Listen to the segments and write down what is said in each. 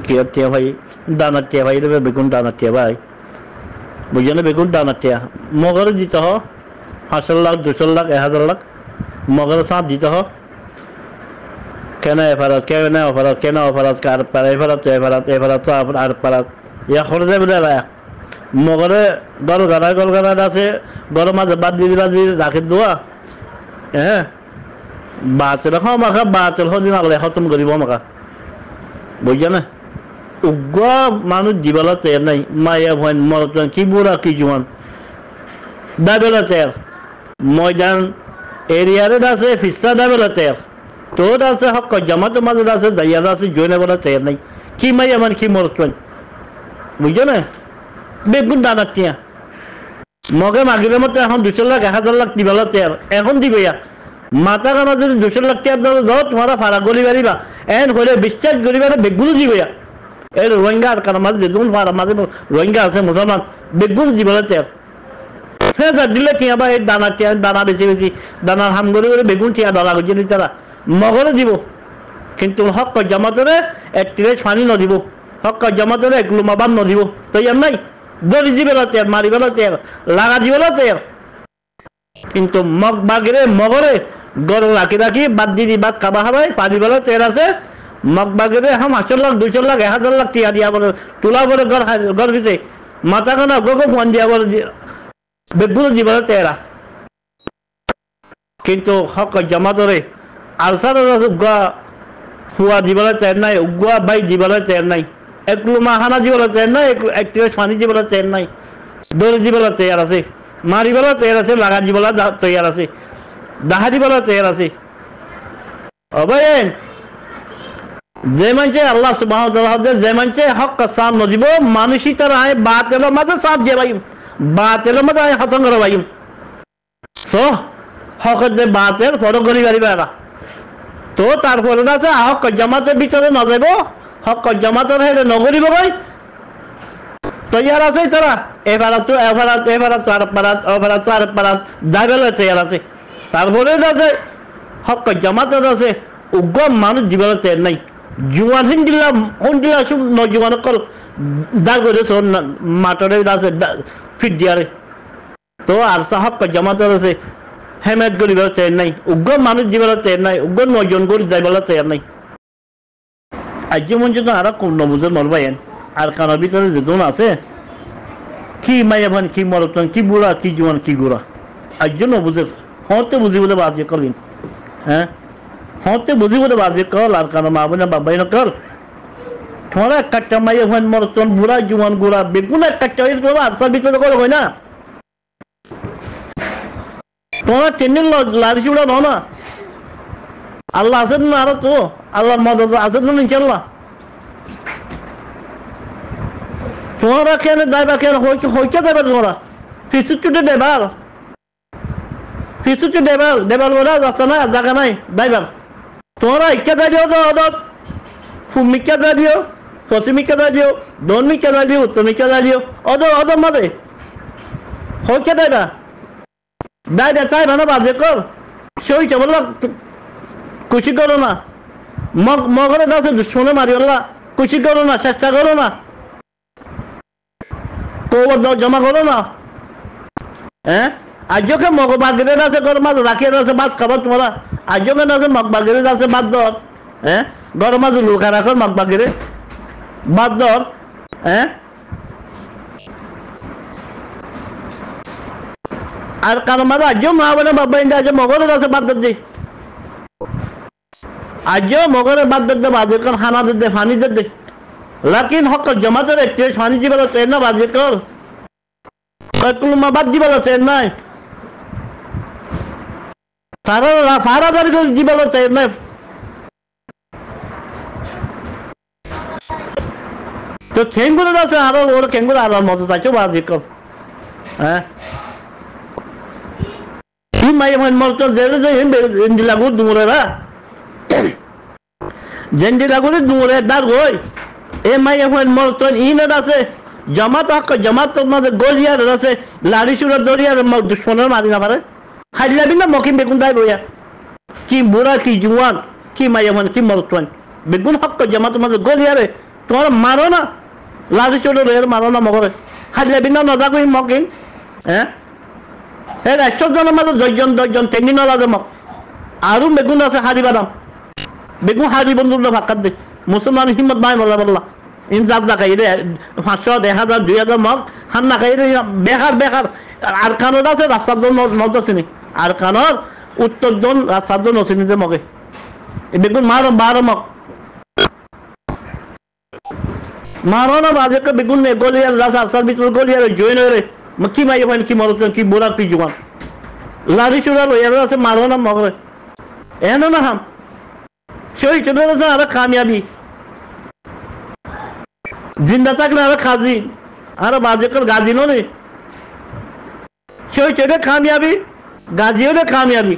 কি টিয়া ভাই দানার টিয়া ভাই দেবে বেগুন দানার টিয়া ভাই বুঝে না বেগুন দানার টিয়া মগরে দিতে হ 500 লাখ 200 লাখ 1000 লাখ মগরে সাপ দিতে হ কেন এফারাত কেন অফারাত কেন অফারাত কার পার এফারাত এফারাত আর পারাত ইয়া খরচ যাবে না মগরে গলগানা আছে গরম মাঝে বাদ দিয়ে রাখে দোয়া হ্যাঁ বাচল খাও মাখা বাচল হদিন আগলে খতম করিব মাখা বুঝছে না উগ্র মানুষ জীবলা চেয়ার নাই মায়া ভয় মরতন কি বুড়া কি জোয়ান দাবেলা চেয়ার ময়দান এরিয়ারে আছে ফিসা দাবেলা চেয়ার তোর আছে হক জামাত মাঝে আছে দাইয়ার আছে জয়না বলা চেয়ার নাই কি মাইয়া মান কি মরতন বুঝছো না বেগুন দানার টিয়া মগে মাগিলে মতো এখন 200 লাখ 1000 লাখ দিবেলা চেয়ার এখন দিবে মাথা কানা যদি 200 লাখ টাকা দাও তোমার ফাড়া গলি বাড়িবা এন করে বিশ্বাস করিবা বেগুন দিবে এই রোহিঙ্গা আর কারণ মাঝে যেমন ফাড়া মাঝে রোহিঙ্গা আছে মুসলমান বেগুন দিবেলা চেয়ার ফের দিলে কি আবার এই দানা বেশি দানার হাম করে বেগুন টিয়া দানা করছে তারা মগরে দিব কিন্তু হক জামাতরে এক টিরেজ পানি নদিব হক জামাতরে এক লুমাবান নদিব তাই আর নাই দড়ি দিবেলা চেয়ার মারিবেলা চেয়ার লাগা দিবেলা চেয়ার কিন্তু মগ বাগেরে মগরে গড় রাখি বাদ দিদি বাদ খাবা খাবাই পানি বেলা চেয়ার আছে মগ বাগেরে হাম 500 লাখ 200 লাখ 1000 লাখ টিয়া দিয়া বলে তোলা বলে গড় গেছে মাথা কানা গোগো ফোন দিয়া বলে বেগুন দিবেলা চেয়ারা কিন্তু হক জামাতরে আলসার হুয়া দিবেলা চেয়ার নাই উগুয়া বাই দিবেলা চেয়ার নাই এক লুমা হানা দিবেলা চেয়ার নাই এক টিরেজ পানি দিবেলা চেয়ার নাই দড়ি দিবেলা চেয়ার আছে মারিবেলা চেয়ার আছে লাগা দিবেলা চেয়ার আছে দাহা দিবেলা চেয়ার আছে অবয়েন যে মানছে আল্লাহ সুবহানাহু ওয়া তাআলা যে মানছে হক সাম নজিব মানুষই তার আয় বাতিল মাঝে সাপ যে ভাই বাতিল মাঝে আয় খতম করে ভাই সো হক যে বাতিল ফটো করি পারিবা তো তারপরে আছে হক জামাতের ভিতরে না যাব হক জামাতের হেলে নগরিব ভাই তৈয়ার আছে তারা এবারাত যাইবেলা তৈয়ার আছে তারপরে আছে হক জামাতের আছে উগ্র মানুষ জীবনে চেয়ার নাই জুয়ান হিন্দিলা নজুয়ান কল দা করে মাটরে আছে ফিট দিয়ারে তো আর হক জামাতের আছে হেমেদ করিবার চেয়ার নাই উগ্র মানুষ জীবনে চেয়ার নাই উগ্র নজন করে যাইবেলা চেয়ার নাই আজ মন যদি আর কোন নবুঝে নলবাইন আর কারোর ভিতরে যেজন আছে কি মায়াভান কি মরতন কি বুড়া কি জোয়ান কি গোড়া আজ নবুঝে হতে বুঝি বলে বাজে করলেন হ্যাঁ হতে বুঝি বলে বাজে কর আর কারো মা বোনা বাবাই না কর তোমার এক কাটটা মায়াভান মরতন বুড়া জোয়ান গোড়া বেগুন এক কাটটা আর সব ভিতরে করে হয় না তোমার ট্রেনের লারিস উড়া দাও না আল্লাহ আছেন না আরো তো আল্লাহর মদত আছেন না ইনশাল্লাহ তোমরা কেন দাইবা কেন হইকে দেবে তোমরা ফিসুচুটে দেবাল বলে আছে না জায়গা নাই দাইবার তোমরা ইচ্ছা দাই দিও অদত ফুমিকা দাই দিও পশ্চিমিকা দাই দিও দক্ষিণিকা দাই দিও উত্তরমিকা দাই দিও অদ মাঝে হইকে দাইবা দাই দে চাই ভালো বাজে কর সইটা বললো খুশি করো না মগরে আছে শুনে মারি আল্লাহ খুশি করো না চেষ্টা করো না কবর জমা করো না হ্যাঁ আজকে মগ বাগের আছে গর মাছ রাখিয়ে আছে মাছ খাবার তোমরা আজকে আছে মগ বাগের আছে বাদ দর হ্যাঁ গর মাছ লুকা রাখো মগ বাগের বাদ দর হ্যাঁ আর কারো মাঝে আজও মা বলে বাবা ইন্দা আছে মগরের আছে বাদ দি আজও মগরের বাদ দে বাজে কর খানা দে পানি দে লাকিন হক জামাতের একটু পানি দিবেলা চেন না বাজে কর মা বাদ দিবেলা চেন নাই তারা ফারা দাঁড়ি করে দিবেলা চেন নাই তো খেঙ্গুলো আছে আরো ওর খেঙ্গুলো আরো মতো চাইছো বাজে কর হ্যাঁ কি মাই মতো জেলে যে ইন্দিলাগুর দুমরে না জেন্দিলাগুর দুমরে দাগ হই এ মাই মতো ইনের আছে জামাত হক জামাত মাঝে গলিয়ার আছে লাড়ি সুরার দরিয়ার দুশ্মনের মারি না পারে হাইলাবি না মকিম বেগুন দাই বইয়া কি বুড়া কি জুয়ান কি মাই কি মরতন বেগুন হক জামাত মাঝে গলিয়ারে তোমার মারো না লাজি চলে রয়ে মারো না মগরে খাইলে বিনা নজা করি মকিন হ্যাঁ এই 100 জনের মাঝে 10জন তেমনি নলাজে মক আৰু বেগুন আছে হারি বাদাম বেগুন হারি বন্ধুর ভাক্কাত দে মুসলমান হিম্মত বাই বলা বললা ইন জাত জাকাই রে 500 1000 2000 মগ হান না খাই রে বেকার আর কানোর আছে রাস্তার জন্য নদ আছে নি আর কানোর উত্তর জন রাস্তার জন্য আছে নি যে মগে বেগুন মারো মগ মারো না বাজে কে বেগুন নে গলিয়ার রাস্তা সার্ভিস গলিয়ার জয়েন রে কি মাই পাইন কি মরত কি বোলা কি জুয়ান লারি চুরা লইয়ার আছে মারো না মগরে এনো না হাম সেই চলে আছে আর কামিয়াবি জিন্দা থাকলে আর খাজি আর বাজে কর গাজি নো নে সেই চলে কামিয়াবি গাজি হলে কামিয়াবি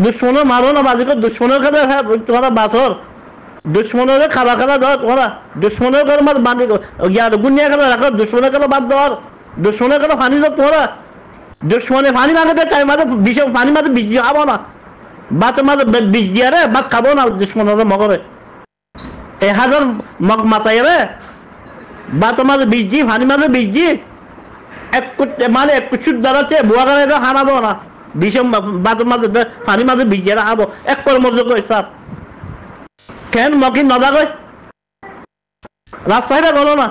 দুশ্মন মারো না বাজে কর দুশ্মনের কাছে তোমরা বাছর দুশ্মনের খাবা দাও তোমরা দুশ্মনের কাছে মাছ বাঁধি ইয়ার গুনিয়া করে রাখো দুশ্মনের কাছে বাদ দেওয়ার দুশ্মনের কাছে পানি দাও তোমরা দুশ্মনে পানি মাঝে চাই মাঝে বিষ পানি মাঝে বীজ খাবো না বাতের মাঝে বীজ দিয়া রে ভাত খাবো না দুশ্মনের মগরে 1000 মগ মাথায় রে বাতের মাঝে বীজ দি পানি মাঝে বীজ দি মানে 1 কুচুর দাঁড়াচ্ছে বুয়া গাড়ি হারাবো না বিষ বাতের মাঝে পানি মাঝে বীজ দিয়া খাবো 1 কর্মর্য করে সাপ কেন মকিন নজা কই রাস্তায় গলো না